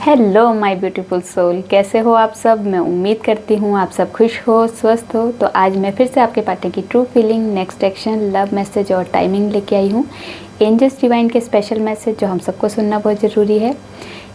Hello my beautiful soul, कैसे हो आप सब। मैं उम्मीद करती हूँ आप सब खुश हो, स्वस्थ हो। तो आज मैं फिर से आपके पार्टनर की true feeling, next action, love message और टाइमिंग लेके आई हूँ। एंजल्स डिवाइन के स्पेशल मैसेज जो हम सबको सुनना बहुत ज़रूरी है।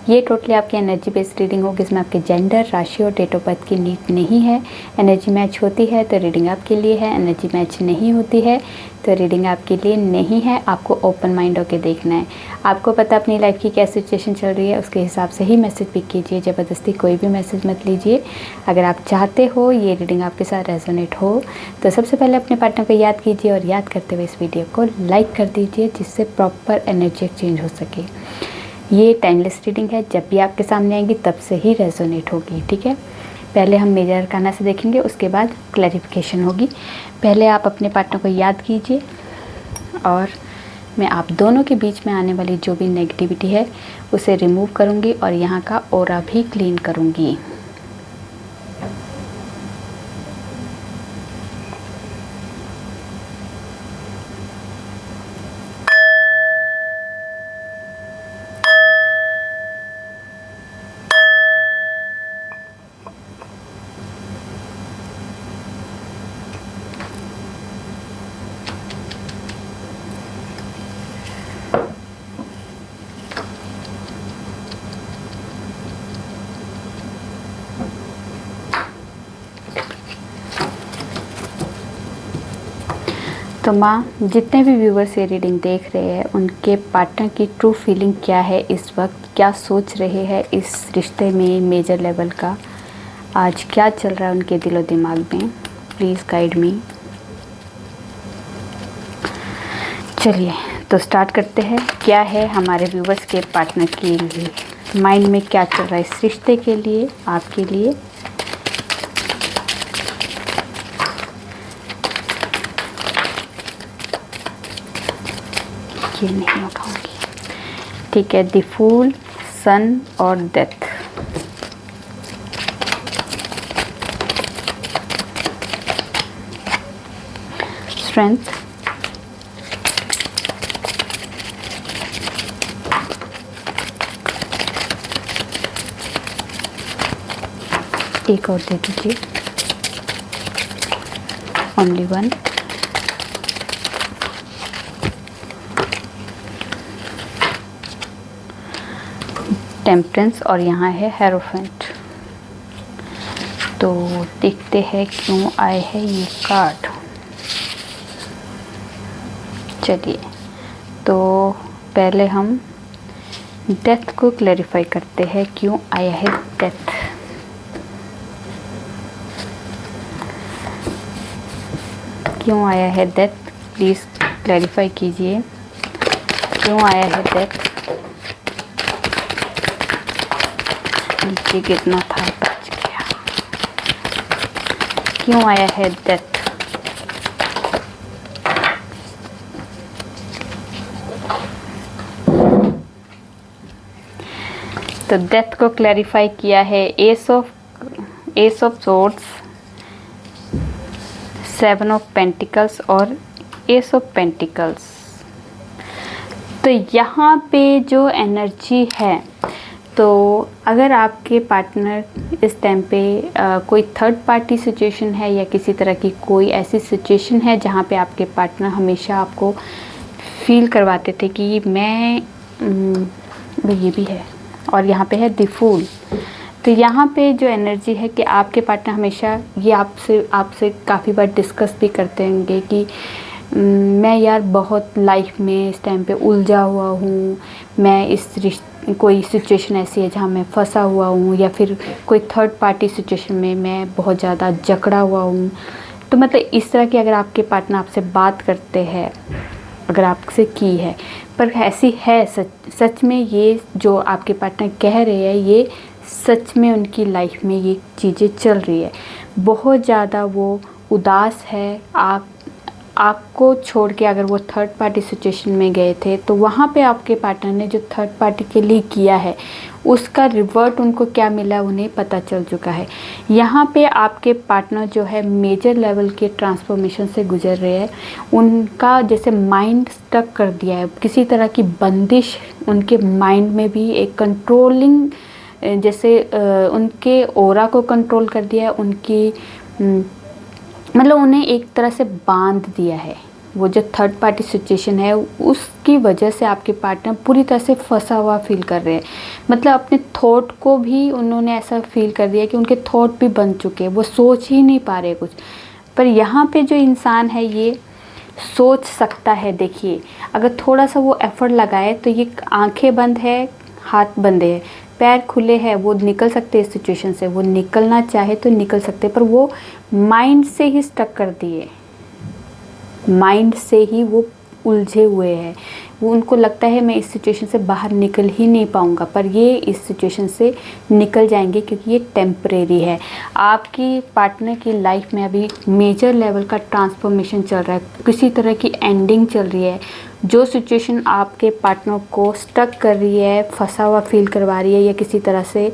ये टोटली आपकी एनर्जी बेस्ड रीडिंग होगी, इसमें आपके जेंडर, राशि और डेट ऑफ बर्थ की नीड नहीं है। एनर्जी मैच होती है तो रीडिंग आपके लिए है, एनर्जी मैच नहीं होती है तो रीडिंग आपके लिए नहीं है। आपको ओपन माइंड होकर देखना है। आपको पता अपनी लाइफ की क्या सिचुएशन चल रही है, उसके हिसाब से ही मैसेज पिक कीजिए। ज़बरदस्ती कोई भी मैसेज मत लीजिए। अगर आप चाहते हो ये रीडिंग आपके साथ रेजोनेट हो तो सबसे पहले अपने पार्टनर को याद कीजिए और याद करते हुए इस वीडियो को लाइक कर दीजिए, जिससे प्रॉपर एनर्जी एक्सचेंज हो सके। ये टाइमलेस रीडिंग है, जब भी आपके सामने आएगी तब से ही रेजोनेट होगी, ठीक है। पहले हम मेजर अरकाना से देखेंगे, उसके बाद क्लैरिफिकेशन होगी। पहले आप अपने पार्टनर को याद कीजिए और मैं आप दोनों के बीच में आने वाली जो भी नेगेटिविटी है उसे रिमूव करूँगी और यहाँ का ऑरा भी क्लीन करूँगी। तो माँ, जितने भी व्यूवर्स ये रीडिंग देख रहे हैं उनके पार्टनर की ट्रू फीलिंग क्या है इस वक्त, क्या सोच रहे हैं इस रिश्ते में मेजर लेवल का, आज क्या चल रहा है उनके दिलो दिमाग में, प्लीज़ गाइड मी। चलिए तो स्टार्ट करते हैं। क्या है हमारे व्यूवर्स के पार्टनर के लिए माइंड में, क्या चल रहा है इस रिश्ते के लिए, आपके लिए। ये नहीं उठाऊंगी, ठीक है। द फूल, सन और डेथ। स्ट्रेंथ, एक और दे दीजिए, ओनली वन। टेम्परेंस और यहाँ है हेरोफेंट। तो देखते हैं क्यों आए हैं ये कार्ड। चलिए तो पहले हम डेथ को क्लैरिफाई करते हैं, क्यों आया है डेथ। क्यों आया है डेथ, प्लीज़ क्लैरिफाई कीजिए। क्यों आया है डेथ, नीचे कितना था, बच गया। क्यों आया है डेथ। तो डेथ को क्लैरिफाई किया है S of swords, seven of pentacles और एस ऑफ पेंटिकल्स। तो यहाँ पे जो एनर्जी है, तो अगर आपके पार्टनर इस टाइम पे कोई थर्ड पार्टी सिचुएशन है या किसी तरह की कोई ऐसी सिचुएशन है जहाँ पे आपके पार्टनर हमेशा आपको फील करवाते थे कि मैं ये भी है, और यहाँ पे है द फूल। तो यहाँ पे जो एनर्जी है कि आपके पार्टनर हमेशा ये आपसे काफ़ी बार डिस्कस भी करते होंगे कि मैं यार बहुत लाइफ में इस टाइम पे उलझा हुआ हूँ, मैं इस कोई सिचुएशन ऐसी है जहाँ मैं फंसा हुआ हूँ, या फिर कोई थर्ड पार्टी सिचुएशन में मैं बहुत ज़्यादा जकड़ा हुआ हूँ। तो मतलब इस तरह की अगर आपके पार्टनर आपसे बात करते हैं, अगर आपसे की है, पर ऐसी है सच में ये जो आपके पार्टनर कह रहे हैं, ये सच में उनकी लाइफ में ये चीज़ें चल रही है। बहुत ज़्यादा वो उदास है, आपको छोड़ के अगर वो थर्ड पार्टी सिचुएशन में गए थे तो वहाँ पे आपके पार्टनर ने जो थर्ड पार्टी के लिए किया है उसका रिवर्ट उनको क्या मिला उन्हें पता चल चुका है। यहाँ पे आपके पार्टनर जो है मेजर लेवल के ट्रांसफॉर्मेशन से गुजर रहे हैं। उनका जैसे माइंड स्टक कर दिया है, किसी तरह की बंदिश उनके माइंड में भी, एक कंट्रोलिंग जैसे उनके ऑरा को कंट्रोल कर दिया है, उनकी मतलब उन्हें एक तरह से बांध दिया है। वो जो थर्ड पार्टी सिचुएशन है उसकी वजह से आपके पार्टनर पूरी तरह से फंसा हुआ फील कर रहे हैं। मतलब अपने थॉट को भी उन्होंने ऐसा फील कर दिया कि उनके थॉट भी बन चुके हैं, वो सोच ही नहीं पा रहे कुछ। पर यहाँ पे जो इंसान है ये सोच सकता है। देखिए अगर थोड़ा सा वो एफर्ट लगाए तो ये आंखें बंद है, हाथ बंदे हैं, पैर खुले हैं, वो निकल सकते हैं इस सिचुएशन से। वो निकलना चाहे तो निकल सकते, पर वो माइंड से ही स्टक कर दिए, माइंड से ही वो उलझे हुए हैं। वो उनको लगता है मैं इस सिचुएशन से बाहर निकल ही नहीं पाऊँगा, पर ये इस सिचुएशन से निकल जाएंगे क्योंकि ये टेम्परेरी है। आपकी पार्टनर की लाइफ में अभी मेजर लेवल का ट्रांसफॉर्मेशन चल रहा है, किसी तरह की एंडिंग चल रही है। जो सिचुएशन आपके पार्टनर को स्टक कर रही है, फंसा हुआ फील करवा रही है, या किसी तरह से,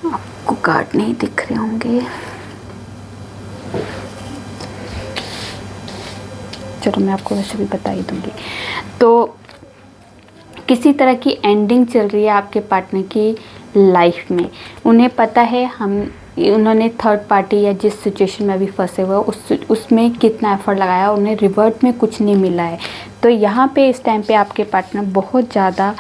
आपको कार्ड नहीं दिख रहे होंगे, चलो मैं आपको वैसे भी बता ही दूंगी। तो किसी तरह की एंडिंग चल रही है आपके पार्टनर की लाइफ में। उन्हें पता है उन्होंने थर्ड पार्टी या जिस सिचुएशन में अभी फंसे हुए उसमें कितना एफर्ट लगाया, उन्हें रिवर्ट में कुछ नहीं मिला है। तो यहाँ पे इस टाइम पे आपके पार्टनर बहुत ज़्यादा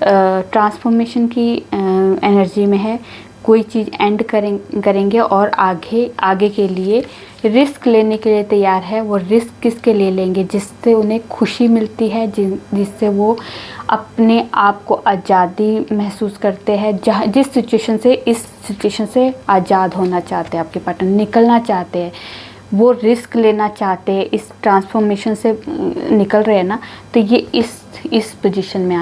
ट्रांसफॉर्मेशन की एनर्जी में है। कोई चीज़ एंड करेंगे और आगे के लिए रिस्क लेने के लिए तैयार है। वो रिस्क किसके लिए लेंगे? जिससे उन्हें खुशी मिलती है, जिससे वो अपने आप को आज़ादी महसूस करते हैं। जिस सिचुएशन से, इस सिचुएशन से आज़ाद होना चाहते हैं आपके पार्टनर, निकलना चाहते हैं, वो रिस्क लेना चाहते हैं, इस ट्रांसफॉर्मेशन से निकल रहे हैं ना। तो ये इस पोजीशन में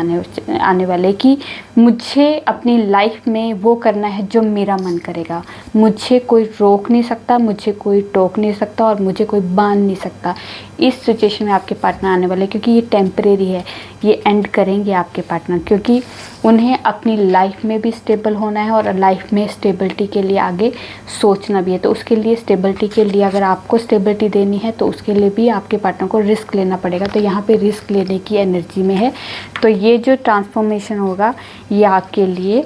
आने वाले कि मुझे अपनी लाइफ में वो करना है जो मेरा मन करेगा, मुझे कोई रोक नहीं सकता, मुझे कोई टोक नहीं सकता और मुझे कोई बांध नहीं सकता। इस सिचुएशन में आपके पार्टनर आने वाले, क्योंकि ये टेम्परेरी है, ये एंड करेंगे आपके पार्टनर, क्योंकि उन्हें अपनी लाइफ में भी स्टेबल होना है और लाइफ में स्टेबिलिटी के लिए आगे सोचना भी है। तो उसके लिए, स्टेबिलिटी के लिए, अगर आपको स्टेबिलिटी देनी है तो उसके लिए भी आपके पार्टनर को रिस्क लेना पड़ेगा। तो यहाँ पे रिस्क लेने की एनर्जी में है। तो ये जो ट्रांसफॉर्मेशन होगा ये आपके लिए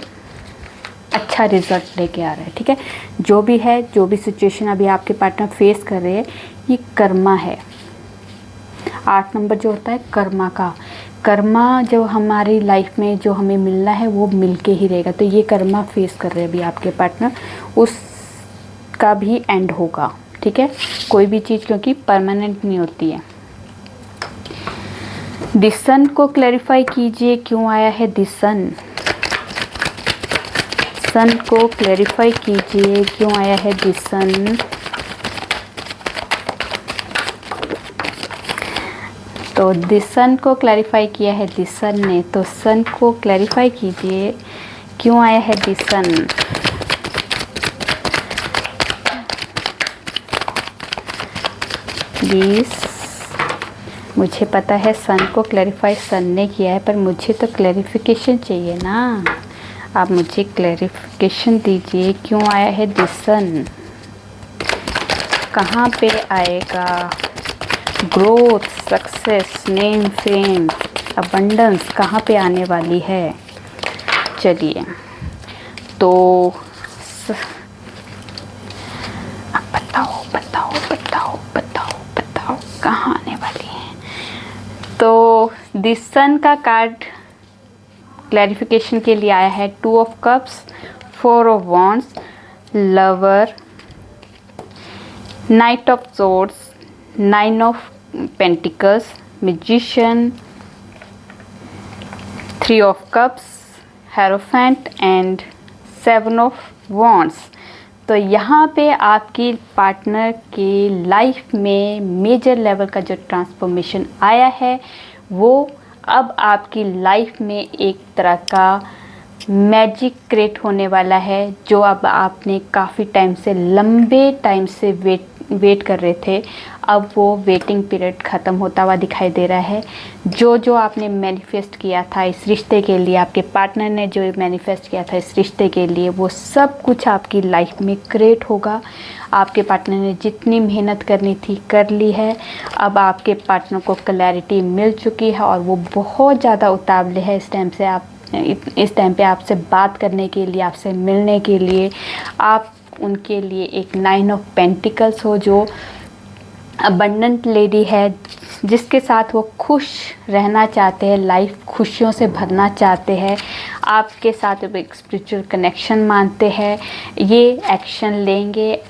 अच्छा रिजल्ट लेके आ रहा है। ठीक है, जो भी है, जो भी सिचुएशन अभी आपके पार्टनर फेस कर रहे हैं, ये कर्मा है। 8 नंबर जो होता है कर्मा का, कर्मा जो हमारी लाइफ में जो हमें मिलना है वो मिलके ही रहेगा। तो ये कर्मा फेस कर रहे हैं अभी आपके पार्टनर, उसका भी एंड होगा। ठीक है, कोई भी चीज़ क्योंकि परमानेंट नहीं होती है। द सन को क्लैरिफाई कीजिए, क्यों आया है द सन? सन को क्लैरिफाई कीजिए, क्यों आया है द सन? तो द सन को क्लैरिफाई किया है द सन ने, तो सन को क्लैरिफाई कीजिए, क्यों आया है द सन? प्लीज़, मुझे पता है सन को क्लैरिफाई सन ने किया है, पर मुझे तो क्लैरिफिकेशन चाहिए ना। आप मुझे क्लैरिफिकेशन दीजिए, क्यों आया है द सन? कहाँ पे आएगा? Growth, success, name, fame, abundance कहाँ पे आने वाली है? चलिए, तो बताओ बताओ बताओ बताओ बताओ कहाँ आने वाली है? तो द सन का कार्ड क्लैरिफिकेशन के लिए आया है 2 of cups, 4 of wands, lover, night of swords, 9 of pentacles, magician, 3 of cups, hierophant and 7 of wands. तो यहाँ पे आपकी पार्टनर की लाइफ में मेजर लेवल का जो ट्रांसफॉर्मेशन आया है वो अब आपकी लाइफ में एक तरह का मैजिक क्रिएट होने वाला है, जो अब आपने काफ़ी टाइम से, लंबे टाइम से वेट कर रहे थे। अब वो वेटिंग पीरियड ख़त्म होता हुआ दिखाई दे रहा है। जो आपने मैनिफेस्ट किया था इस रिश्ते के लिए, आपके पार्टनर ने जो मैनिफेस्ट किया था इस रिश्ते के लिए, वो सब कुछ आपकी लाइफ में क्रिएट होगा। आपके पार्टनर ने जितनी मेहनत करनी थी कर ली है। अब आपके पार्टनर को क्लैरिटी मिल चुकी है और वो बहुत ज़्यादा उतावले है इस टाइम से आप इस टाइम पे आपसे बात करने के लिए, आपसे मिलने के लिए, आप उनके लिए एक 9 ऑफ पेंटिकल्स हो, जो अबंडेंट लेडी है, जिसके साथ वो खुश रहना चाहते हैं, लाइफ खुशियों से भरना चाहते हैं, आपके साथ एक स्पिरिचुअल कनेक्शन मानते हैं, ये एक्शन लेंगे।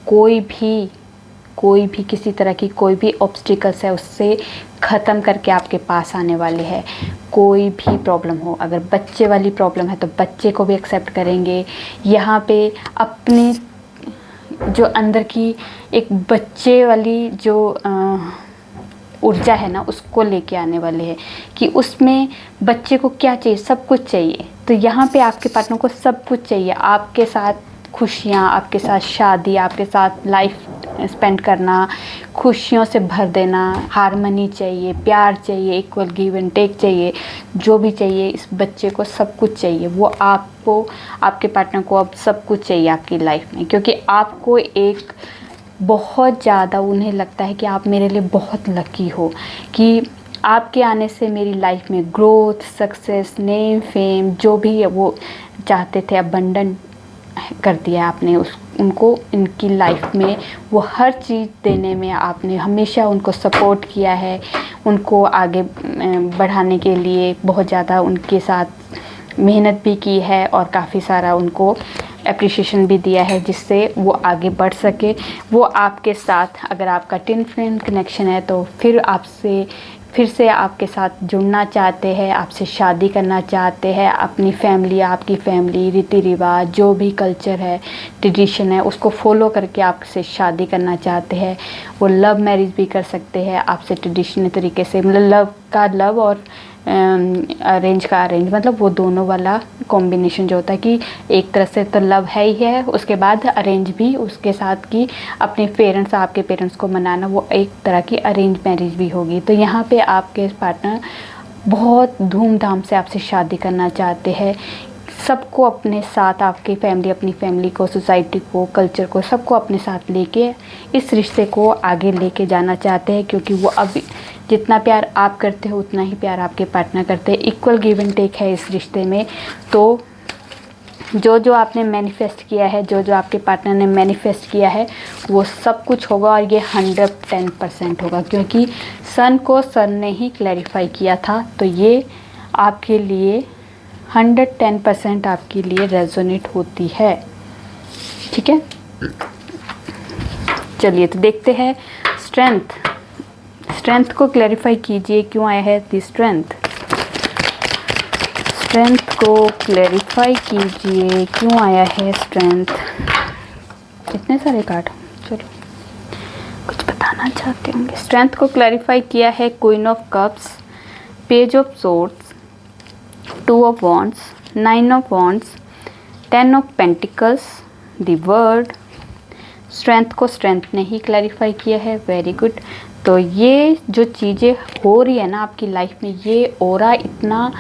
कोई भी किसी तरह की कोई भी ऑब्स्टिकल्स है उससे ख़त्म करके आपके पास आने वाले हैं। कोई भी प्रॉब्लम हो, अगर बच्चे वाली प्रॉब्लम है तो बच्चे को भी एक्सेप्ट करेंगे। यहाँ पे अपनी जो अंदर की एक बच्चे वाली जो ऊर्जा है ना, उसको लेके आने वाले हैं कि उसमें बच्चे को क्या चाहिए, सब कुछ चाहिए। तो यहाँ पे आपके पार्टनर को सब कुछ चाहिए, आपके साथ खुशियाँ, आपके साथ शादी, आपके साथ लाइफ स्पेंड करना, खुशियों से भर देना, हारमनी चाहिए, प्यार चाहिए, इक्वल गिव एंड टेक चाहिए, जो भी चाहिए इस बच्चे को सब कुछ चाहिए। वो आपको, आपके पार्टनर को अब सब कुछ चाहिए आपकी लाइफ में, क्योंकि आपको एक बहुत ज़्यादा उन्हें लगता है कि आप मेरे लिए बहुत लकी हो, कि आपके आने से मेरी लाइफ में ग्रोथ, सक्सेस, नेम, फेम, जो भी है वो चाहते थे, अबंडेंट कर दिया आपने उनको इनकी लाइफ में। वो हर चीज़ देने में आपने हमेशा उनको सपोर्ट किया है, उनको आगे बढ़ाने के लिए बहुत ज़्यादा उनके साथ मेहनत भी की है, और काफ़ी सारा उनको एप्रिशिएशन भी दिया है, जिससे वो आगे बढ़ सके। वो आपके साथ, अगर आपका ट्विन फ्लेम कनेक्शन है तो फिर से आपके साथ जुड़ना चाहते हैं, आपसे शादी करना चाहते हैं, अपनी फैमिली, आपकी फैमिली, रीति रिवाज, जो भी कल्चर है, ट्रेडिशन है, उसको फॉलो करके आपसे शादी करना चाहते हैं। वो लव मैरिज भी कर सकते हैं आपसे ट्रेडिशनल तरीके से, मतलब लव का लव और अरेंज का अरेंज, मतलब वो दोनों वाला कॉम्बिनेशन जो होता है कि एक तरह से तो लव है ही है, उसके बाद अरेंज भी उसके साथ की अपने पेरेंट्स, आपके पेरेंट्स को मनाना, वो एक तरह की अरेंज मैरिज भी होगी। तो यहाँ पे आपके पार्टनर बहुत धूमधाम से आपसे शादी करना चाहते हैं, सबको अपने साथ, आपकी फैमिली, अपनी फैमिली को, सोसाइटी को, कल्चर को, सबको अपने साथ लेके इस रिश्ते को आगे लेके जाना चाहते हैं, क्योंकि वो अभी जितना प्यार आप करते हो उतना ही प्यार आपके पार्टनर करते हैं। इक्वल गिव एंड टेक है इस रिश्ते में। तो जो आपने मैनिफेस्ट किया है, जो आपके पार्टनर ने मैनिफेस्ट किया है, वो सब कुछ होगा, और ये 110% होगा, क्योंकि सन ने ही क्लैरिफाई किया था। तो ये आपके लिए 110% आपके लिए रेजोनेट होती है। ठीक है, चलिए तो देखते हैं स्ट्रेंथ को क्लैरिफाई कीजिए, क्यों आया है दी स्ट्रेंथ को क्लैरिफाई कीजिए, क्यों आया है स्ट्रेंथ। इतने सारे कार्ड, चलो कुछ बताना चाहते होंगे। स्ट्रेंथ को क्लैरिफाई किया है queen of cups, page of swords, 2 of wands, 9 of wands, 10 of pentacles, the word. Strength को स्ट्रेंथ ने ही क्लैरिफाई किया है, वेरी गुड। तो ये जो चीज़ें हो रही है ना आपकी लाइफ में, ये ऑरा इतना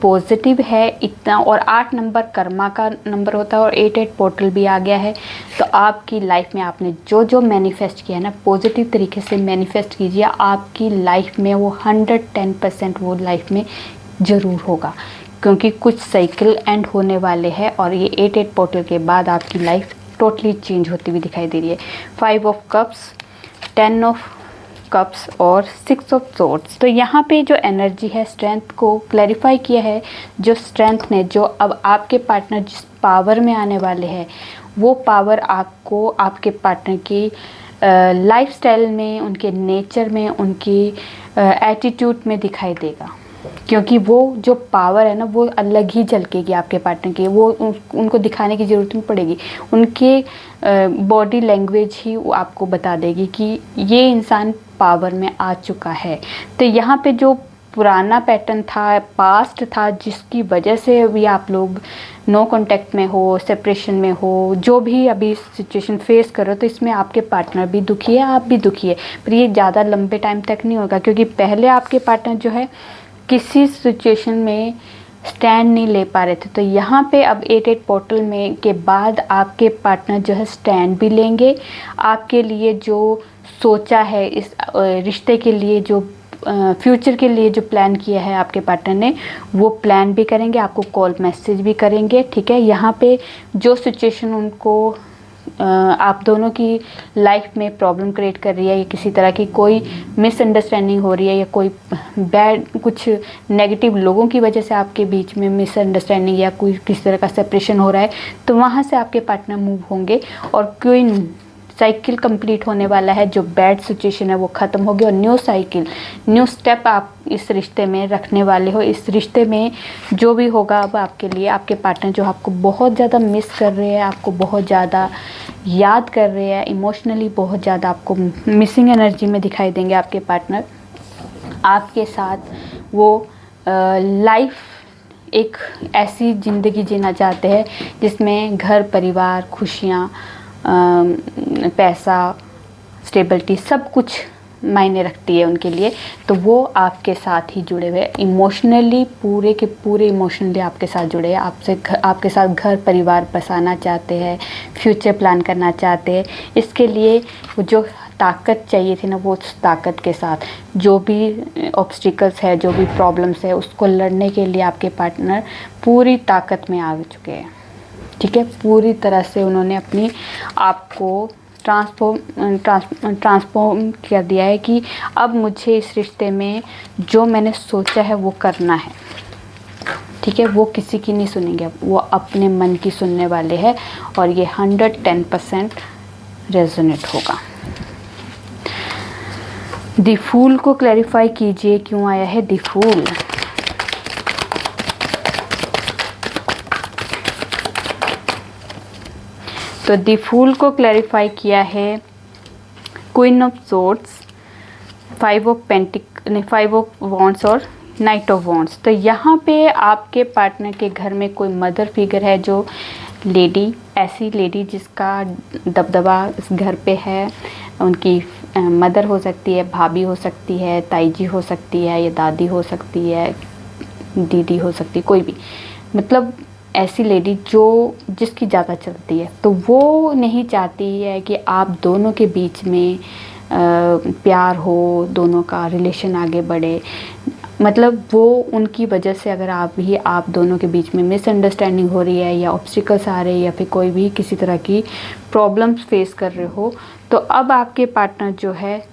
पॉजिटिव है, इतना, और 8 नंबर कर्मा का नंबर होता है, और 8 पोर्टल भी आ गया है। तो आपकी लाइफ में आपने जो मैनिफेस्ट किया है ना, पॉजिटिव तरीके से मैनिफेस्ट कीजिए, आपकी लाइफ में वो 110% वो लाइफ में ज़रूर होगा, क्योंकि कुछ साइकिल एंड होने वाले हैं, और ये 8 पोर्टल के बाद आपकी लाइफ टोटली चेंज होती हुई दिखाई दे रही है। 5 ऑफ कप्स, 10 ऑफ कप्स और 6 ऑफ सोर्ड्स। तो यहाँ पे जो एनर्जी है, स्ट्रेंथ को क्लैरिफाई किया है, जो स्ट्रेंथ ने, जो अब आपके पार्टनर जिस पावर में आने वाले हैं, वो पावर आपको आपके पार्टनर की लाइफस्टाइल में, उनके नेचर में, उनकी एटीट्यूड में दिखाई देगा, क्योंकि वो जो पावर है ना, वो अलग ही झलकेगी आपके पार्टनर की। वो उनको दिखाने की ज़रूरत नहीं पड़ेगी, उनके बॉडी लैंग्वेज ही वो आपको बता देगी कि ये इंसान पावर में आ चुका है। तो यहाँ पे जो पुराना पैटर्न था, पास्ट था, जिसकी वजह से अभी आप लोग नो कांटेक्ट में हो, सेपरेशन में हो, जो भी अभी सिचुएशन फेस करो, तो इसमें आपके पार्टनर भी दुखी है, आप भी दुखी है। पर ये ज़्यादा लंबे टाइम तक नहीं होगा, क्योंकि पहले आपके पार्टनर जो है किसी सिचुएशन में स्टैंड नहीं ले पा रहे थे। तो यहाँ पे अब 8 पोर्टल में के बाद आपके पार्टनर जो है स्टैंड भी लेंगे, आपके लिए जो सोचा है, इस रिश्ते के लिए जो फ्यूचर के लिए जो प्लान किया है आपके पार्टनर ने, वो प्लान भी करेंगे, आपको कॉल मैसेज भी करेंगे। ठीक है, यहाँ पे जो सिचुएशन उनको आप दोनों की लाइफ में प्रॉब्लम क्रिएट कर रही है, या किसी तरह की कोई मिसअंडरस्टैंडिंग हो रही है, या कोई बैड कुछ नेगेटिव लोगों की वजह से आपके बीच में मिसअंडरस्टैंडिंग या कोई किसी तरह का सेपरेशन हो रहा है, तो वहाँ से आपके पार्टनर मूव होंगे और कोई साइकिल कंप्लीट होने वाला है। जो बैड सिचुएशन है वो ख़त्म होगी और न्यू साइकिल, न्यू स्टेप आप इस रिश्ते में रखने वाले हो। इस रिश्ते में जो भी होगा अब आपके लिए, आपके पार्टनर जो आपको बहुत ज़्यादा मिस कर रहे हैं, आपको बहुत ज़्यादा याद कर रहे हैं, इमोशनली बहुत ज़्यादा आपको मिसिंग एनर्जी में दिखाई देंगे आपके पार्टनर। आपके साथ वो लाइफ एक ऐसी ज़िंदगी जीना चाहते हैं जिसमें घर परिवार, खुशियाँ, पैसा, स्टेबिलिटी सब कुछ मायने रखती है उनके लिए। तो वो आपके साथ ही जुड़े हुए, इमोशनली पूरे के पूरे इमोशनली आपके साथ जुड़े हैं। आपके साथ घर परिवार बसाना चाहते हैं, फ्यूचर प्लान करना चाहते हैं। इसके लिए वो जो ताकत चाहिए थी ना, वो उस ताकत के साथ जो भी ऑब्स्टिकल्स है, जो भी प्रॉब्लम्स है, उसको लड़ने के लिए आपके पार्टनर पूरी ताकत में आ चुके हैं। ठीक है, पूरी तरह से उन्होंने अपनी आप को ट्रांसफॉर्म कर दिया है कि अब मुझे इस रिश्ते में जो मैंने सोचा है वो करना है। ठीक है, वो किसी की नहीं सुनेंगे, वो अपने मन की सुनने वाले हैं और ये 110% रेजोनेट होगा। द फूल को क्लैरिफाई कीजिए, क्यों आया है द फूल। तो द फूल को क्लैरिफाई किया है queen of swords, 5 of wands और नाइट ऑफ वॉन्ड्स। तो यहाँ पे आपके पार्टनर के घर में कोई मदर फिगर है, जो लेडी, ऐसी लेडी जिसका दबदबा इस घर पे है। उनकी मदर हो सकती है, भाभी हो सकती है, ताई जी हो सकती है, या दादी हो सकती है, दीदी हो सकती है, कोई भी, मतलब ऐसी लेडी जो जिसकी ज़्यादा चलती है। तो वो नहीं चाहती है कि आप दोनों के बीच में प्यार हो, दोनों का रिलेशन आगे बढ़े। मतलब वो उनकी वजह से अगर आप दोनों के बीच में मिसअंडरस्टैंडिंग हो रही है, या ऑब्स्टिकल्स आ रहे हैं, या फिर कोई भी किसी तरह की प्रॉब्लम्स फेस कर रहे हो, तो अब आपके पार्टनर जो है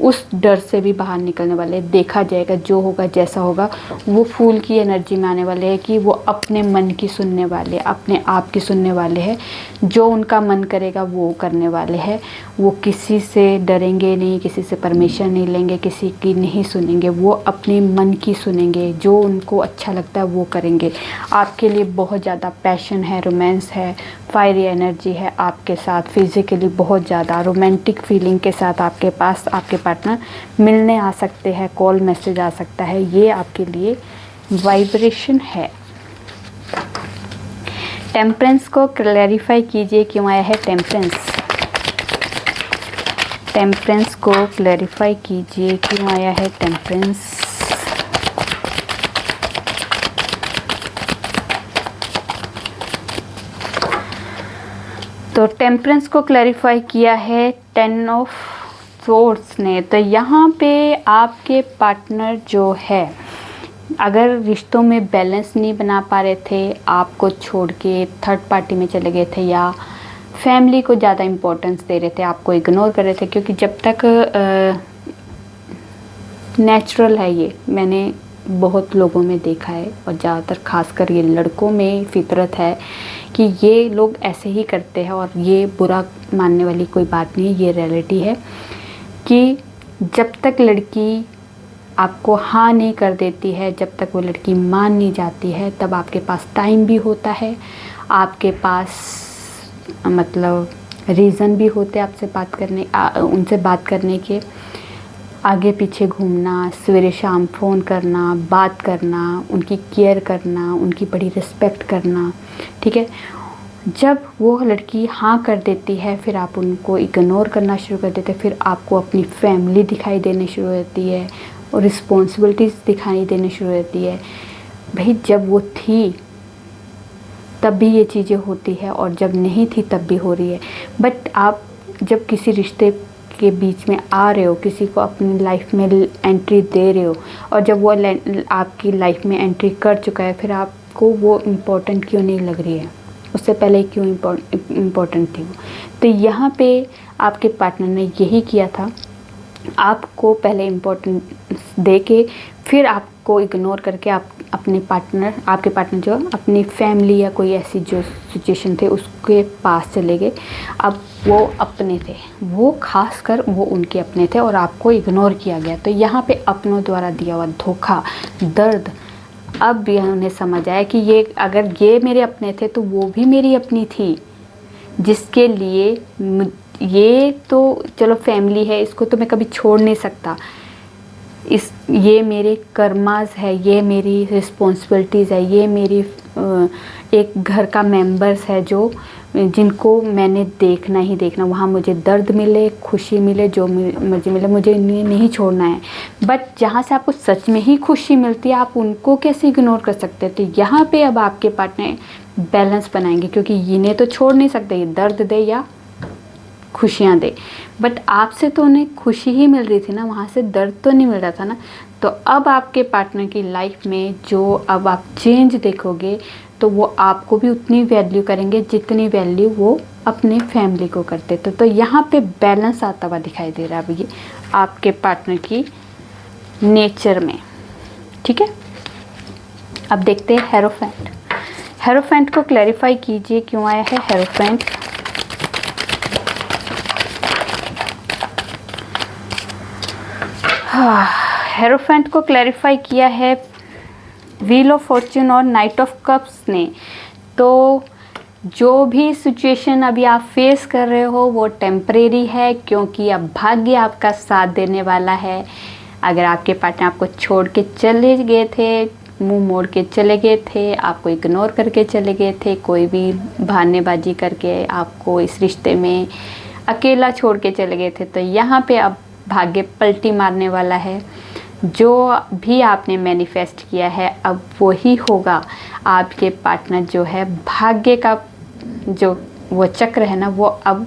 उस डर से भी बाहर निकलने वाले। देखा जाएगा जो होगा, जैसा होगा, वो फूल की एनर्जी में आने वाले हैं कि वो अपने मन की सुनने वाले, अपने आप की सुनने वाले हैं। जो उनका मन करेगा वो करने वाले हैं। वो किसी से डरेंगे नहीं, किसी से परमिशन नहीं लेंगे, किसी की नहीं सुनेंगे, वो अपने मन की सुनेंगे। जो उनको अच्छा लगता है वो करेंगे। आपके लिए बहुत ज़्यादा पैशन है, रोमांस है, फायरी एनर्जी है आपके साथ, फिज़िकली बहुत ज़्यादा रोमांटिक फीलिंग के साथ आपके पास आपके पार्टनर मिलने आ सकते हैं, कॉल मैसेज आ सकता है। ये आपके लिए वाइब्रेशन है। टेम्परेंस को क्लैरिफाई कीजिए, क्यों आया है टेम्परेंस। टेम्परेंस को क्लैरिफाई कीजिए, क्यों आया है टेम्परेंस। तो टेम्परेंस को क्लैरिफाई किया है 10 ऑफ सोर्ड्स ने। तो यहाँ पे आपके पार्टनर जो है, अगर रिश्तों में बैलेंस नहीं बना पा रहे थे, आपको छोड़ के थर्ड पार्टी में चले गए थे, या फैमिली को ज़्यादा इम्पोर्टेंस दे रहे थे, आपको इग्नोर कर रहे थे, क्योंकि जब तक नेचुरल है, ये मैंने बहुत लोगों में देखा है, और ज़्यादातर खासकर ये लड़कों में फितरत है कि ये लोग ऐसे ही करते हैं, और ये बुरा मानने वाली कोई बात नहीं है, ये रियलिटी है कि जब तक लड़की आपको हाँ नहीं कर देती है, जब तक वो लड़की मान नहीं जाती है, तब आपके पास टाइम भी होता है, आपके पास मतलब रीज़न भी होते हैं आपसे बात करने, उनसे बात करने के। आगे पीछे घूमना, सवेरे शाम फ़ोन करना, बात करना, उनकी केयर करना, उनकी बड़ी रिस्पेक्ट करना। ठीक है, जब वो लड़की हाँ कर देती है, फिर आप उनको इग्नोर करना शुरू कर देते हैं, फिर आपको अपनी फैमिली दिखाई देनी शुरू होती है, और रिस्पॉन्सिबिलिटीज़ दिखाई देनी शुरू होती है। भाई जब वो थी तब भी ये चीज़ें होती है, और जब नहीं थी तब भी हो रही है। बट आप जब किसी रिश्ते के बीच में आ रहे हो, किसी को अपनी लाइफ में एंट्री दे रहे हो, और जब वो आपकी लाइफ में एंट्री कर चुका है, फिर आपको वो इम्पोर्टेंट क्यों नहीं लग रही है, उससे पहले क्यों इम्पोर्टेंट थी वो। तो यहाँ पे आपके पार्टनर ने यही किया था, आपको पहले इम्पोर्टेंस दे के फिर आपको इग्नोर करके आप आपके पार्टनर जो अपनी फैमिली या कोई ऐसी जो सिचुएशन थे उसके पास चले गए। अब वो अपने थे, वो खासकर वो उनके अपने थे और आपको इग्नोर किया गया। तो यहाँ पे अपनों द्वारा दिया हुआ धोखा, दर्द, अब भी उन्हें समझ आया कि ये अगर ये मेरे अपने थे तो वो भी मेरी अपनी थी, जिसके लिए ये तो चलो फैमिली है, इसको तो मैं कभी छोड़ नहीं सकता, ये मेरे कर्मास है, ये मेरी रिस्पॉन्सिबिलिटीज़ है, ये मेरी एक घर का मेंबर्स है जो जिनको मैंने देखना ही देखना, वहाँ मुझे दर्द मिले, खुशी मिले, जो मर्जी मिले, मुझे इन्हें नहीं छोड़ना है। बट जहाँ से आपको सच में ही खुशी मिलती है, आप उनको कैसे इग्नोर कर सकते हैं। तो यहाँ पे अब आपके पार्टनर बैलेंस बनाएंगे, क्योंकि इन्हें तो छोड़ नहीं सकते, ये दर्द दे या खुशियाँ दे, बट आपसे तो उन्हें खुशी ही मिल रही थी ना, वहाँ से दर्द तो नहीं मिल रहा था ना। तो अब आपके पार्टनर की लाइफ में जो अब आप चेंज देखोगे, तो वो आपको भी उतनी वैल्यू करेंगे जितनी वैल्यू वो अपने फैमिली को करते थे। तो यहाँ पे बैलेंस आता हुआ दिखाई दे रहा है अब ये आपके पार्टनर की नेचर में, ठीक है। अब देखते हैं हेरोफेंट। हेरोफेंट को क्लैरिफाई कीजिए, क्यों आया है हेरोफेंट। हेरोफेंट को क्लैरिफाई किया है व्हील ऑफ फॉर्च्यून और नाइट ऑफ कप्स ने। तो जो भी सिचुएशन अभी आप फेस कर रहे हो वो टेम्परेरी है, क्योंकि अब भाग्य आपका साथ देने वाला है। अगर आपके पार्टनर आपको छोड़ के चले गए थे, मुंह मोड़ के चले गए थे, आपको इग्नोर करके चले गए थे, कोई भी बहानेबाजी करके आपको इस रिश्ते में अकेला छोड़ के चले गए थे, तो यहाँ पे अब भाग्य पलटी मारने वाला है। जो भी आपने मैनिफेस्ट किया है अब वही होगा। आपके पार्टनर जो है भाग्य का जो वो चक्र है ना, वो अब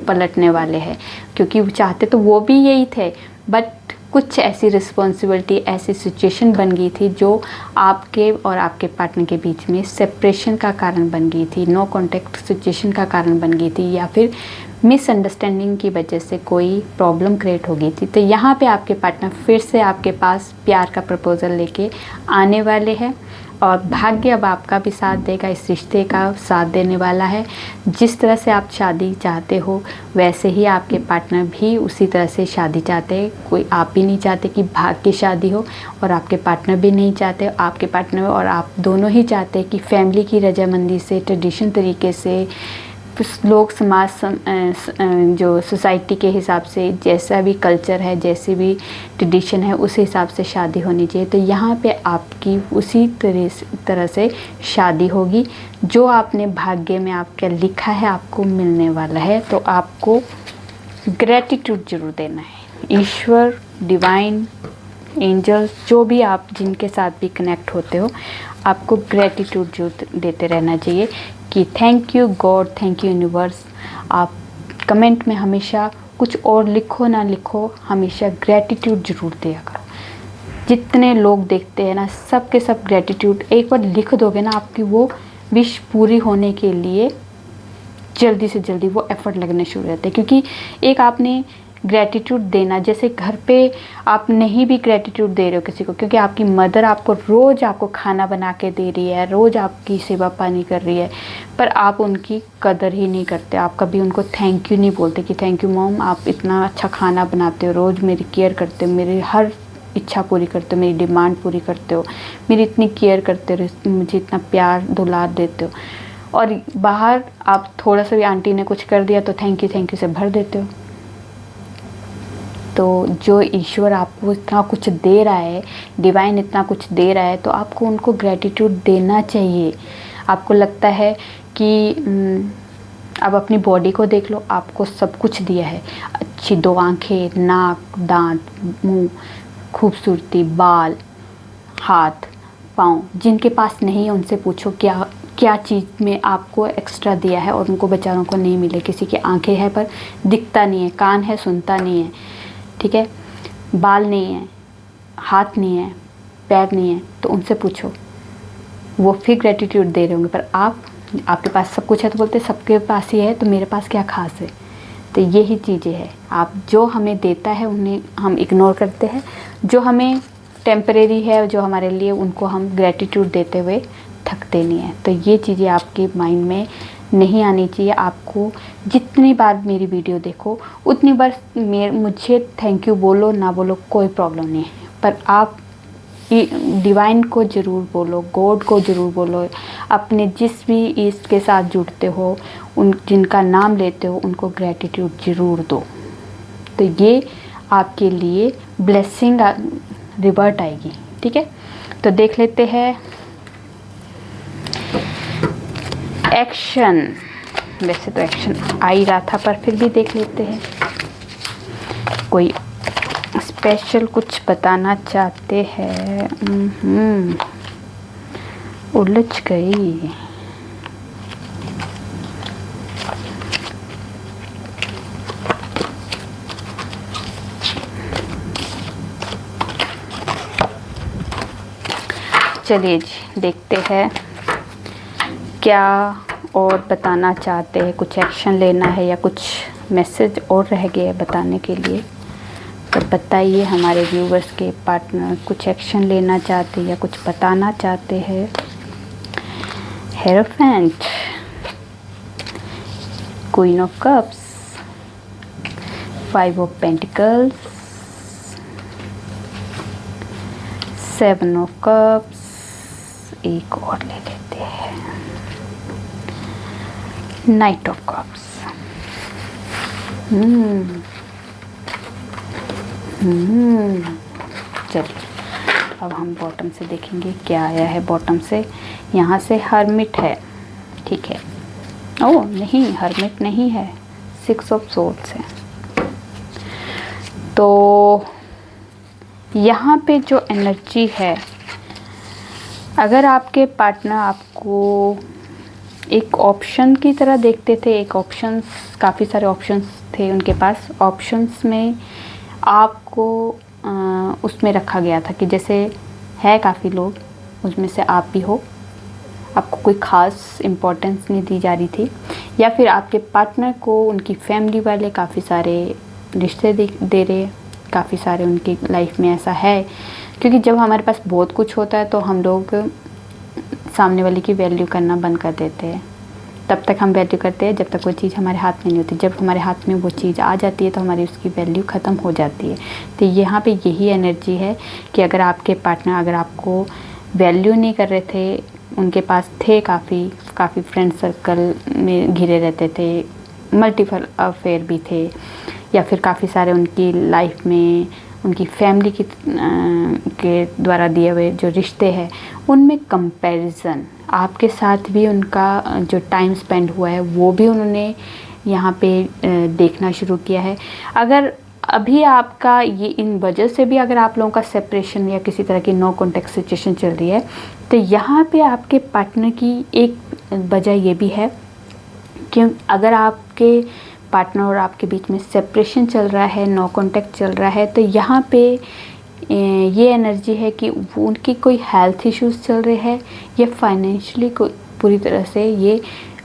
पलटने वाले हैं, क्योंकि वो चाहते तो वो भी यही थे, बट कुछ ऐसी रिस्पॉन्सिबिलिटी, ऐसी सिचुएशन बन गई थी जो आपके और आपके पार्टनर के बीच में सेपरेशन का कारण बन गई थी, नो कॉन्टैक्ट सिचुएशन का कारण बन गई थी, या फिर मिसअंडरस्टैंडिंग की वजह से कोई प्रॉब्लम क्रिएट हो गई थी। तो यहाँ पे आपके पार्टनर फिर से आपके पास प्यार का प्रपोज़ल लेके आने वाले हैं, और भाग्य अब आपका भी साथ देगा, इस रिश्ते का साथ देने वाला है। जिस तरह से आप शादी चाहते हो वैसे ही आपके पार्टनर भी उसी तरह से शादी चाहते हैं। कोई आप भी नहीं चाहते कि भाग की शादी हो, और आपके पार्टनर भी नहीं चाहते, आपके पार्टनर और आप दोनों ही चाहते हैं कि फैमिली की रजामंदी से, ट्रेडिशन तरीके से, लोग समाज जो सोसाइटी के हिसाब से जैसा भी कल्चर है, जैसी भी ट्रेडिशन है, उस हिसाब से शादी होनी चाहिए। तो यहाँ पे आपकी उसी तरह से शादी होगी, जो आपने भाग्य में आपका लिखा है आपको मिलने वाला है। तो आपको ग्रेटिट्यूड जरूर देना है। ईश्वर, डिवाइन, एंजल्स, जो भी आप जिनके साथ भी कनेक्ट होते हो, आपको ग्रेटिट्यूड जो देते रहना चाहिए कि thank you God, thank you universe. आप कमेंट में हमेशा कुछ और लिखो ना लिखो, हमेशा ग्रेटिट्यूड ज़रूर दिया करो। जितने लोग देखते हैं ना, सब के सब ग्रेटिट्यूड एक बार लिख दोगे ना, आपकी वो विश पूरी होने के लिए जल्दी से जल्दी वो एफर्ट लगने शुरू रहते हैं। क्योंकि एक आपने ग्रेटिट्यूड देना, जैसे घर पे आप नहीं भी ग्रेटिट्यूड दे रहे हो किसी को, क्योंकि आपकी मदर आपको रोज़ आपको खाना बना के दे रही है, रोज़ आपकी सेवा पानी कर रही है, पर आप उनकी कदर ही नहीं करते। आप कभी उनको थैंक यू नहीं बोलते कि थैंक यू मॉम, आप इतना अच्छा खाना बनाते हो, रोज़ मेरी केयर करते हो, मेरी हर इच्छा पूरी करते हो, मेरी डिमांड पूरी करते हो, मेरी इतनी केयर करते हो, मुझे इतना प्यार दुलार देते हो। और बाहर आप थोड़ा सा भी आंटी ने कुछ कर दिया तो थैंक यू से भर देते हो। तो जो ईश्वर आपको इतना कुछ दे रहा है, डिवाइन इतना कुछ दे रहा है, तो आपको उनको ग्रेटिट्यूड देना चाहिए। आपको लगता है कि अब अपनी बॉडी को देख लो, आपको सब कुछ दिया है, अच्छी 2 आँखें, नाक, दांत, मुंह, खूबसूरती, बाल, हाथ, पाँव। जिनके पास नहीं है उनसे पूछो क्या क्या चीज़ में आपको एक्स्ट्रा दिया है और उनको बेचारों को नहीं मिले। किसी की आंखें हैं पर दिखता नहीं है, कान है सुनता नहीं है, ठीक है, बाल नहीं है, हाथ नहीं है, पैर नहीं है, तो उनसे पूछो, वो फिर ग्रेटिट्यूड दे रहे होंगे। पर आपके पास सब कुछ है तो बोलते सबके पास ही है तो मेरे पास क्या खास है। तो यही चीज़ें हैं, आप जो हमें देता है उन्हें हम इग्नोर करते हैं, जो हमें टेम्परेरी है जो हमारे लिए, उनको हम ग्रेटिट्यूड देते हुए थकते नहीं हैं। तो ये चीज़ें आपके माइंड में नहीं आनी चाहिए। आपको जितनी बार मेरी वीडियो देखो उतनी बार मुझे थैंक यू बोलो, ना बोलो कोई प्रॉब्लम नहीं है, पर आप डिवाइन को ज़रूर बोलो, गॉड को ज़रूर बोलो। अपने जिस भी ईस्ट के साथ जुड़ते हो, उन जिनका नाम लेते हो, उनको ग्रेटिट्यूड ज़रूर दो। तो ये आपके लिए ब्लेसिंग रिवर्ट आएगी, ठीक है। तो देख लेते हैं एक्शन। वैसे तो एक्शन आ ही रहा था पर फिर भी देख लेते हैं, कोई स्पेशल कुछ बताना चाहते हैं। उलझ गई। चलिए जी देखते हैं क्या और बताना चाहते हैं, कुछ एक्शन लेना है या कुछ मैसेज और रह गया है बताने के लिए। तो बताइए हमारे व्यूवर्स के पार्टनर कुछ एक्शन लेना चाहते हैं या कुछ बताना चाहते हैं। Hierophant, queen of cups, 5 of pentacles, 7 of cups, एक और ले लेते हैं, नाइट ऑफ कप्स। चलिए अब हम बॉटम से देखेंगे क्या आया है। बॉटम से यहाँ से हर्मिट है, ठीक है। ओह नहीं, हर्मिट नहीं है, 6 ऑफ सोर्ड्स है। तो यहाँ पे जो एनर्जी है, अगर आपके पार्टनर आपको एक ऑप्शन की तरह देखते थे, एक ऑप्शंस, काफ़ी सारे ऑप्शंस थे उनके पास, ऑप्शंस में आपको उसमें रखा गया था कि जैसे है काफ़ी लोग, उसमें से आप भी हो, आपको कोई ख़ास इम्पोर्टेंस नहीं दी जा रही थी, या फिर आपके पार्टनर को उनकी फैमिली वाले काफ़ी सारे रिश्ते दे रहे, काफ़ी सारे उनकी लाइफ में ऐसा है। क्योंकि जब हमारे पास बहुत कुछ होता है तो हम लोग सामने वाले की वैल्यू करना बंद कर देते हैं। तब तक हम वैल्यू करते हैं जब तक कोई चीज़ हमारे हाथ में नहीं होती। जब हमारे हाथ में वो चीज़ आ जाती है तो हमारी उसकी वैल्यू ख़त्म हो जाती है। तो यहाँ पे यही एनर्जी है कि अगर आपके पार्टनर अगर आपको वैल्यू नहीं कर रहे थे, उनके पास थे काफ़ी फ्रेंड सर्कल में घिरे रहते थे, मल्टीपल अफेयर भी थे, या फिर काफ़ी सारे उनकी लाइफ में उनकी फैमिली के द्वारा दिए हुए जो रिश्ते हैं उनमें कंपैरिजन, आपके साथ भी उनका जो टाइम स्पेंड हुआ है वो भी उन्होंने यहाँ पे देखना शुरू किया है। अगर अभी आपका ये इन वजह से भी अगर आप लोगों का सेपरेशन या किसी तरह की नो कॉन्टेक्ट सिचुएशन चल रही है, तो यहाँ पे आपके पार्टनर की एक वजह ये भी है कि अगर आपके पार्टनर और आपके बीच में सेपरेशन चल रहा है, नो कॉन्टेक्ट चल रहा है, तो यहाँ पे ये एनर्जी है कि उनकी कोई हेल्थ इश्यूज़ चल रहे हैं या फाइनेंशियली कोई पूरी तरह से ये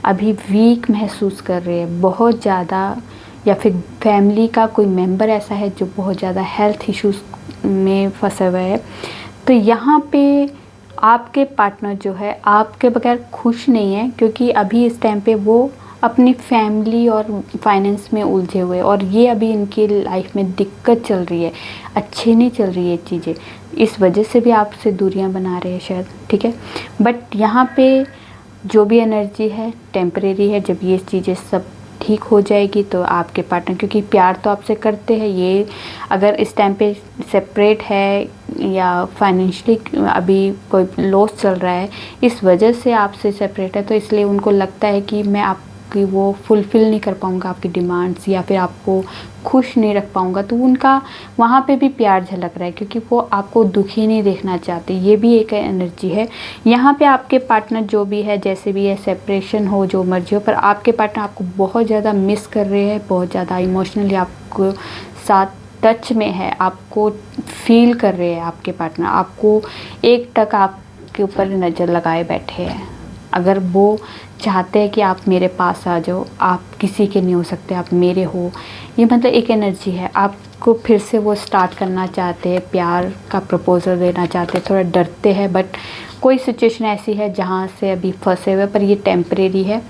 अभी वीक महसूस कर रहे हैं बहुत ज़्यादा, या फिर फैमिली का कोई मेंबर ऐसा है जो बहुत ज़्यादा हेल्थ इश्यूज़ में फंसा हुआ है। तो यहाँ पे आपके पार्टनर जो है आपके बगैर खुश नहीं है, क्योंकि अभी इस टाइम पे वो अपनी फैमिली और फाइनेंस में उलझे हुए, और ये अभी इनकी लाइफ में दिक्कत चल रही है, अच्छी नहीं चल रही है चीज़ें, इस वजह से भी आपसे दूरियां बना रहे हैं शायद, ठीक है। बट यहाँ पे जो भी एनर्जी है टेम्परेरी है। जब ये चीज़ें सब ठीक हो जाएगी तो आपके पार्टनर, क्योंकि प्यार तो आपसे करते हैं, ये अगर इस टाइम पे सेपरेट है या फाइनेंशियली अभी कोई लॉस चल रहा है, इस वजह से आपसे सेपरेट है, तो इसलिए उनको लगता है कि मैं आपके आपकी वो फुलफ़िल नहीं कर पाऊँगा आपकी डिमांड्स, या फिर आपको खुश नहीं रख पाऊँगा, तो उनका वहाँ पे भी प्यार झलक रहा है, क्योंकि वो आपको दुखी नहीं देखना चाहते। ये भी एक एनर्जी है। यहाँ पे आपके पार्टनर जो भी है, जैसे भी है, सेपरेशन हो, जो मर्जी हो, पर आपके पार्टनर आपको बहुत ज़्यादा मिस कर रहे हैं, बहुत ज़्यादा इमोशनली आपको साथ टच में है, आपको फील कर रहे हैं आपके पार्टनर, आपको एक टक आपके ऊपर नज़र लगाए बैठे हैं। अगर वो चाहते हैं कि आप मेरे पास आ जाओ, आप किसी के नहीं हो सकते, आप मेरे हो, ये मतलब एक एनर्जी है। आपको फिर से वो स्टार्ट करना चाहते हैं, प्यार का प्रपोज़ल देना चाहते हैं, थोड़ा डरते हैं, बट कोई सिचुएशन ऐसी है जहाँ से अभी फंसे हुए, पर ये टेम्परेरी है।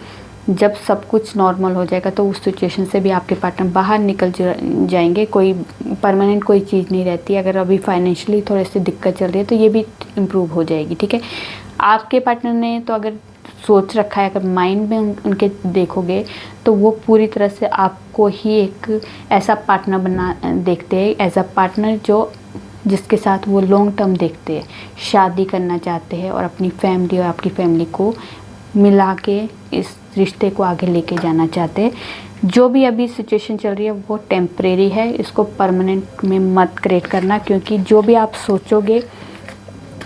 जब सब कुछ नॉर्मल हो जाएगा तो उस सिचुएशन से भी आपके पार्टनर बाहर निकल जाएंगे। कोई परमानेंट कोई चीज़ नहीं रहती। अगर अभी फाइनेंशियली थोड़ी सी दिक्कत चल रही है तो ये भी इम्प्रूव हो जाएगी, ठीक है। आपके पार्टनर ने तो अगर सोच रखा है, अगर माइंड में उनके देखोगे तो वो पूरी तरह से आपको ही एक ऐसा पार्टनर बना देखते हैं, एज अ पार्टनर जो जिसके साथ वो लॉन्ग टर्म देखते हैं, शादी करना चाहते हैं और अपनी फैमिली और आपकी फैमिली को मिला के इस रिश्ते को आगे लेके जाना चाहते हैं। जो भी अभी सिचुएशन चल रही है वो टेम्परेरी है, इसको परमानेंट में मत क्रिएट करना, क्योंकि जो भी आप सोचोगे,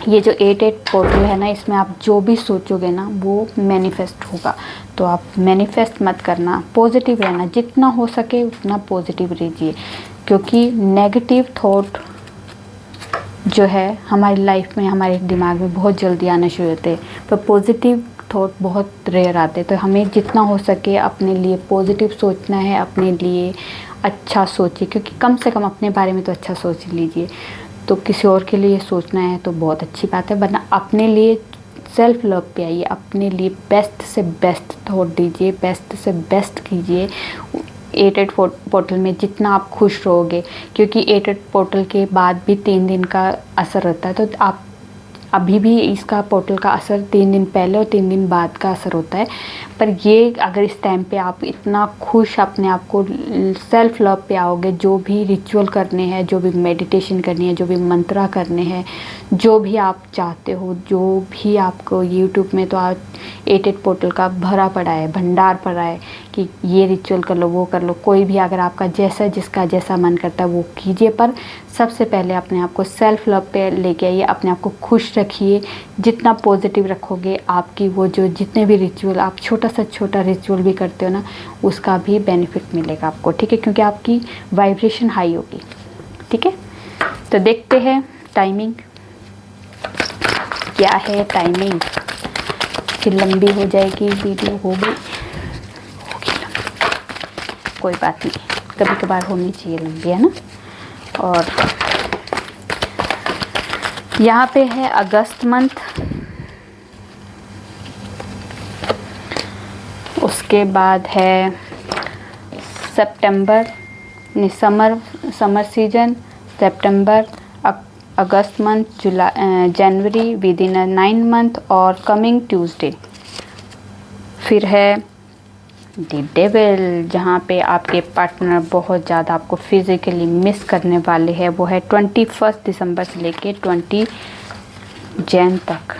ये जो 8-8 पोर्टल है ना, इसमें आप जो भी सोचोगे ना वो मैनिफेस्ट होगा। तो आप मैनिफेस्ट मत करना, पॉजिटिव रहना, जितना हो सके उतना पॉजिटिव रहिए, क्योंकि नेगेटिव थॉट जो है हमारी लाइफ में, हमारे दिमाग में बहुत जल्दी आना शुरू होते हैं, पर पॉजिटिव थॉट बहुत रेयर आते। तो हमें जितना हो सके अपने लिए पॉजिटिव सोचना है, अपने लिए अच्छा सोचिए, क्योंकि कम से कम अपने बारे में तो अच्छा सोच लीजिए। तो किसी और के लिए सोचना है तो बहुत अच्छी बात है, वरना अपने लिए सेल्फ लव पे आइए, अपने लिए बेस्ट से बेस्ट थॉट दीजिए, बेस्ट से बेस्ट कीजिए। 8-8 पोर्टल में जितना आप खुश रहोगे, क्योंकि 8-8 पोर्टल के बाद भी 3 दिन का असर रहता है, तो आप अभी भी इसका पोर्टल का असर 3 दिन पहले और 3 दिन बाद का असर होता है। पर ये अगर इस टाइम पे आप इतना खुश अपने आप को सेल्फ लव पे आओगे, जो भी रिचुअल करने हैं, जो भी मेडिटेशन करनी है, जो भी मंत्रा करने हैं, जो भी आप चाहते हो, जो भी आपको यूट्यूब में तो आज 8-8 पोर्टल का भरा पड़ा है, भंडार पड़ा है कि ये रिचुअल कर लो, वो कर लो। कोई भी अगर आपका जैसा जिसका जैसा मन करता है वो कीजिए, पर सबसे पहले अपने आप को सेल्फ लव पे लेके आइए, अपने आप को खुश रखिए। जितना पॉजिटिव रखोगे, आपकी वो जो जितने भी रिचुअल आप छोटा से छोटा रिचुअल भी करते हो ना, उसका भी बेनिफिट मिलेगा आपको, ठीक है, क्योंकि आपकी वाइब्रेशन हाई होगी, ठीक है। तो देखते हैं टाइमिंग क्या है। टाइमिंग फिर लंबी हो जाएगी वीडियो, होगी लंबी, कोई बात नहीं, कभी कभार होनी चाहिए लंबी, है ना। और यहाँ पे है अगस्त मंथ, उसके बाद है सितंबर, समर सीजन, सितंबर, अगस्त मंथ, जुलाई, जनवरी, विद इन 9 मंथ, और कमिंग ट्यूसडे। फिर है द डेविल, जहाँ पे आपके पार्टनर बहुत ज़्यादा आपको फिज़िकली मिस करने वाले हैं। वो है 21 दिसंबर से लेके 20 जैन तक।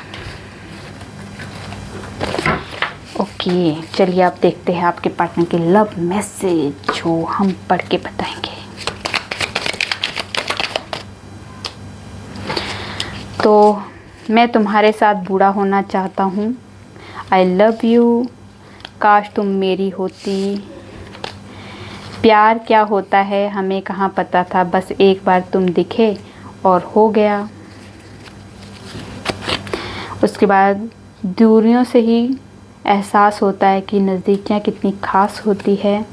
ओके, चलिए आप देखते हैं आपके पार्टनर के लव मैसेज जो हम पढ़ के बताएंगे। तो मैं तुम्हारे साथ बूढ़ा होना चाहता हूँ, आई लव यू, काश तुम मेरी होती, प्यार क्या होता है हमें कहाँ पता था, बस एक बार तुम दिखे और हो गया। उसके बाद दूरियों से ही एहसास होता है कि नज़दीकियाँ कितनी ख़ास होती है,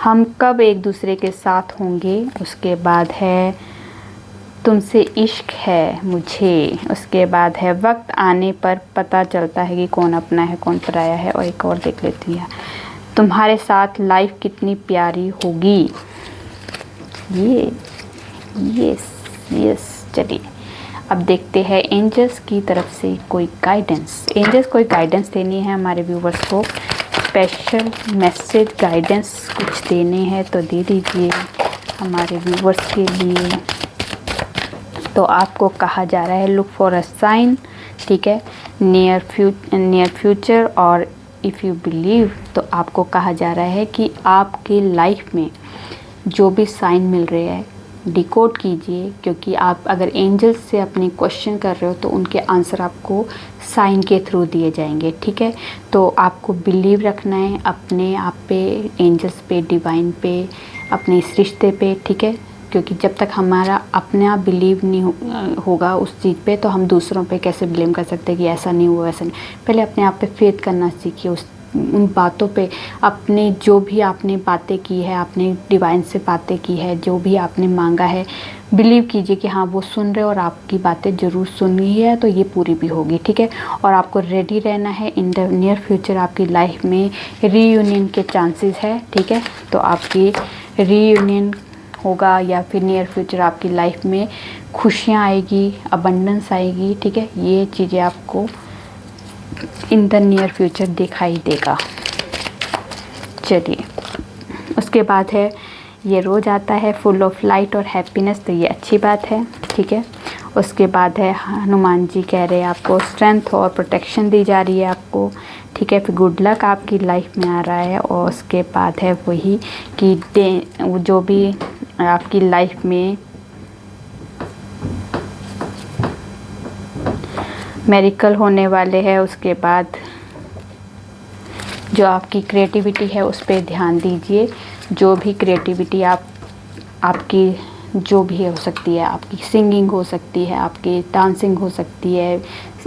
हम कब एक दूसरे के साथ होंगे। उसके बाद है तुमसे इश्क है मुझे। उसके बाद है वक्त आने पर पता चलता है कि कौन अपना है कौन पराया है। और एक और देख लेती है, तुम्हारे साथ लाइफ कितनी प्यारी होगी। ये यस। चलिए अब देखते हैं एंजल्स की तरफ से कोई गाइडेंस। एंजल्स कोई गाइडेंस देनी है हमारे व्यूवर्स को, स्पेशल मैसेज गाइडेंस कुछ देने हैं तो दे दीजिए हमारे व्यूवर्स के लिए। तो आपको कहा जा रहा है लुक फॉर अ साइन, ठीक है, नियर फ्यूचर और इफ़ यू बिलीव, तो आपको कहा जा रहा है कि आपकी लाइफ में जो भी साइन मिल रहे हैं डिकोड कीजिए, क्योंकि आप अगर एंजल्स से अपने क्वेश्चन कर रहे हो तो उनके आंसर आपको साइन के थ्रू दिए जाएंगे, ठीक है। तो आपको बिलीव रखना है अपने आप पे, एंजल्स पे, डिवाइन पे, अपने इस रिश्ते पे, ठीक है। क्योंकि जब तक हमारा अपने आप बिलीव नहीं होगा उस चीज़ पे, तो हम दूसरों पे कैसे ब्लेम कर सकते हैं कि ऐसा नहीं हुआ, ऐसा नहीं। पहले अपने आप पे फेथ करना सीखिए, उन बातों पे, अपने जो भी आपने बातें की है, आपने डिवाइन से बातें की है, जो भी आपने मांगा है, बिलीव कीजिए कि हाँ वो सुन रहे और आपकी बातें ज़रूर सुन रही है, तो ये पूरी भी होगी, ठीक है। और आपको रेडी रहना है, इन द नियर फ्यूचर आपकी लाइफ में रीयूनियन के चांसेस है, ठीक है। तो आपकी रीयूनियन होगा या फिर नियर फ्यूचर आपकी लाइफ में खुशियाँ आएगी, अबंडेंस आएगी, ठीक है। ये चीज़ें आपको इन द नियर फ्यूचर दिखाई देगा। चलिए, उसके बाद है ये रोज़ आता है फुल ऑफ लाइट और हैप्पीनेस, तो ये अच्छी बात है, ठीक है। उसके बाद है हनुमान जी कह रहे हैं आपको स्ट्रेंथ और प्रोटेक्शन दी जा रही है आपको, ठीक है। फिर गुड लक आपकी लाइफ में आ रहा है। और उसके बाद है वही कि जो भी आपकी लाइफ में मेरिकल होने वाले हैं, उसके बाद जो आपकी क्रिएटिविटी है उस पर ध्यान दीजिए। जो भी क्रिएटिविटी आपकी जो भी हो सकती है, आपकी सिंगिंग हो सकती है, आपकी डांसिंग हो सकती है,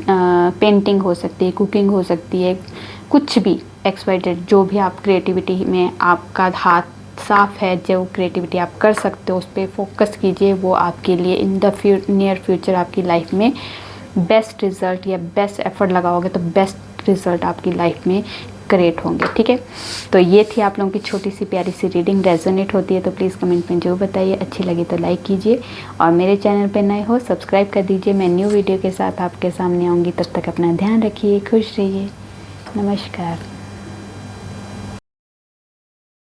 पेंटिंग हो सकती है, कुकिंग हो सकती है, कुछ भी एक्सवाइटेड, जो भी आप क्रिएटिविटी में आपका हाथ साफ है, जो क्रिएटिविटी आप कर सकते हो उस पर फोकस कीजिए। वो आपके लिए इन द नियर फ्यूचर आपकी लाइफ में बेस्ट रिज़ल्ट या बेस्ट एफर्ट लगाओगे तो बेस्ट रिज़ल्ट आपकी लाइफ में क्रिएट होंगे, ठीक है। तो ये थी आप लोगों की छोटी सी प्यारी सी रीडिंग। रेजोनेट होती है तो प्लीज़ कमेंट में जो बताइए, अच्छी लगी तो लाइक कीजिए और मेरे चैनल पे नए हो सब्सक्राइब कर दीजिए। मैं न्यू वीडियो के साथ आपके सामने आऊँगी, तब तक अपना ध्यान रखिए, खुश रहिए, नमस्कार।